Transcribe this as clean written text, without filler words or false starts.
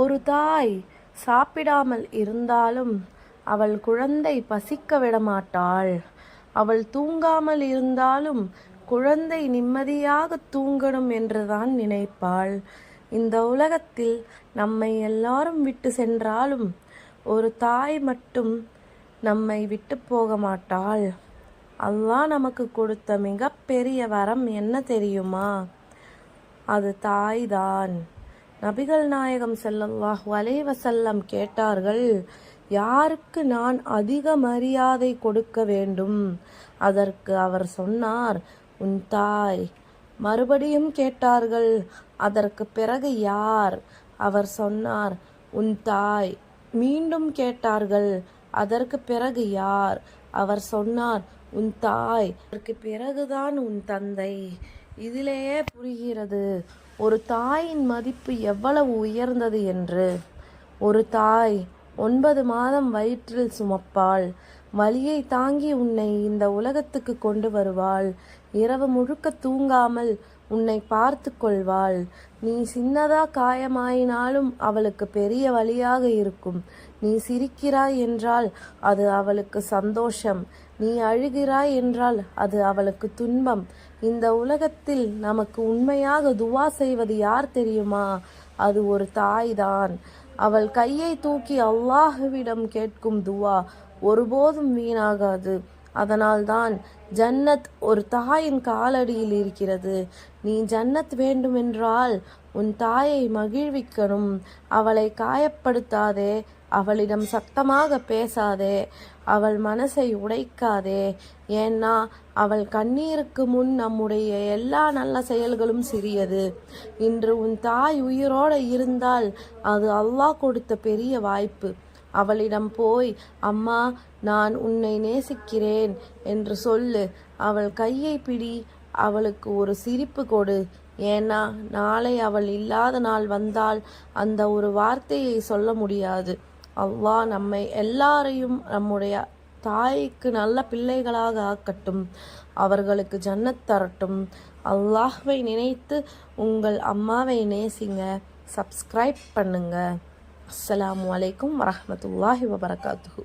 ஒரு தாய் சாப்பிடாமல் இருந்தாலும் அவள் குழந்தை பசிக்க விடமாட்டாள். அவள் தூங்காமல் இருந்தாலும் குழந்தை நிம்மதியாக தூங்கணும் என்றுதான் நினைப்பாள். இந்த உலகத்தில் நம்மை எல்லாரும் விட்டு சென்றாலும் ஒரு தாய் மட்டும் நம்மை விட்டு போக மாட்டாள். அல்லாஹ் நமக்கு கொடுத்த மிகப்பெரிய வரம் என்ன தெரியுமா? அது தாய்தான். நபிகள் நாயகம் ஸல்லல்லாஹு அலைஹி வஸல்லம் கேட்டார்கள், யாருக்கு நான் அதிக மரியாதை கொடுக்க வேண்டும்? அதற்கு அவர் சொன்னார், உன் தாய். மறுபடியும் கேட்டார்கள், அதற்கு பிறகு யார்? அவர் சொன்னார், உன் தாய். மீண்டும் கேட்டார்கள், அதற்கு பிறகு யார்? அவர் சொன்னார், உன் தாய். அதற்கு பிறகுதான் உன் தந்தை. இதிலேயே புரிகிறது ஒரு தாயின் மதிப்பு எவ்வளவு உயர்ந்தது என்று. ஒரு தாய் 9 மாதம் வயிற்றில் சுமப்பாள். வலியை தாங்கி உன்னை இந்த உலகத்துக்கு கொண்டு வருவாள். இரவு முழுக்க தூங்காமல் உன்னை பார்த்து கொள்வாள். நீ சின்னதா காயமாயினாலும் அவளுக்கு பெரிய வலியாக இருக்கும். நீ சிரிக்கிறாய் என்றால் அது அவளுக்கு சந்தோஷம். நீ அழுகிறாய் என்றால் அது அவளுக்கு துன்பம். இந்த உலகத்தில் நமக்கு உண்மையாக துவா செய்வது யார் தெரியுமா? அது ஒரு தாய்தான். அவள் கையை தூக்கி அல்லாஹ்விடம் கேட்கும் துவா ஒருபோதும் வீணாகாது. அதனால்தான் ஜன்னத் ஒரு தாயின் காலடியில் இருக்கிறது. நீ ஜன்னத் வேண்டுமென்றால் உன் தாயை மகிழ்விக்கணும். அவளை காயப்படுத்தாதே. அவளிடம் சத்தமாக பேசாதே. அவள் மனசை உடைக்காதே. ஏன்னா அவள் கண்ணீருக்கு முன் நம்முடைய எல்லா நல்ல செயல்களும் சிறியது. இன்று உன் தாய் உயிரோடு இருந்தால் அது அல்லாஹ் கொடுத்த பெரிய வாய்ப்பு. அவளிடம் போய், அம்மா, நான் உன்னை நேசிக்கிறேன் என்று சொல்லு. அவள் கையை பிடி. அவளுக்கு ஒரு சிரிப்பு கொடு. ஏன்னா நாளை அவள் இல்லாத நாள் வந்தால் அந்த ஒரு வார்த்தையை சொல்ல முடியாது. அல்லாஹ் நம்மை எல்லாரையும் நம்முடைய தாய்க்கு நல்ல பிள்ளைகளாக ஆக்கட்டும். அவர்களுக்கு ஜன்னத் தரட்டும். அல்லாஹ்வை நினைத்து உங்கள் அம்மாவை நேசிங்க. சப்ஸ்கிரைப் பண்ணுங்க. அஸ்ஸலாமு அலைக்கும் வரஹ்மத்துல்லாஹி வபரகாத்துஹு.